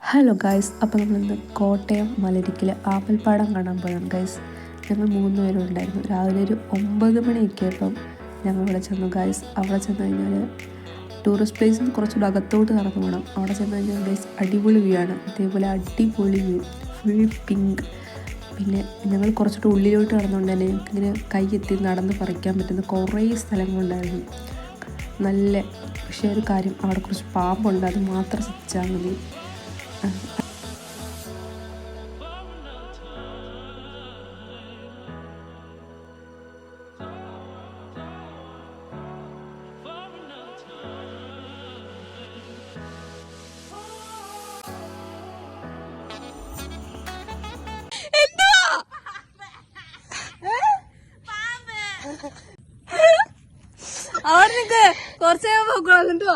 Hello guys, അപ്പോൾ നമ്മളിന്ന് കോട്ടയം മലരിക്കൽ ആമ്പൽപ്പാടം കാണാൻ പോയതാണ് ഗൈസ്. ഞങ്ങൾ 3 പേരും ഉണ്ടായിരുന്നു. രാവിലെ ഒരു 9 മണിയൊക്കെ ആയപ്പം ഞങ്ങൾ ഇവിടെ ചെന്നു ഗൈസ്. അവിടെ ചെന്ന് കഴിഞ്ഞാൽ ടൂറിസ്റ്റ് പ്ലേസിൽ നിന്ന് കുറച്ചുകൂടെ അകത്തോട്ട് നടന്നു പോകണം. അവിടെ ചെന്ന് കഴിഞ്ഞാൽ ഗൈസ് അടിപൊളി വ്യൂ ആണ്. ഇതേപോലെ അടിപൊളി വ്യൂ, ഫുൾ പിങ്ക്. പിന്നെ ഞങ്ങൾ കുറച്ചുകൂടെ ഉള്ളിലോട്ട് നടന്നുകൊണ്ട് തന്നെ ഞങ്ങൾക്കിങ്ങനെ കൈയെത്തി നടന്ന് പറിക്കാൻ പറ്റുന്ന കുറേ സ്ഥലങ്ങളുണ്ടായിരുന്നു. നല്ല പക്ഷേ ഒരു കാര്യം, അവിടെ കുറച്ച് പാമ്പുണ്ട്, അത് മാത്രം ശ്രദ്ധിച്ചാൽ മതി. അവിടെ നിക്ക് കുറച്ച് പോക്കോ.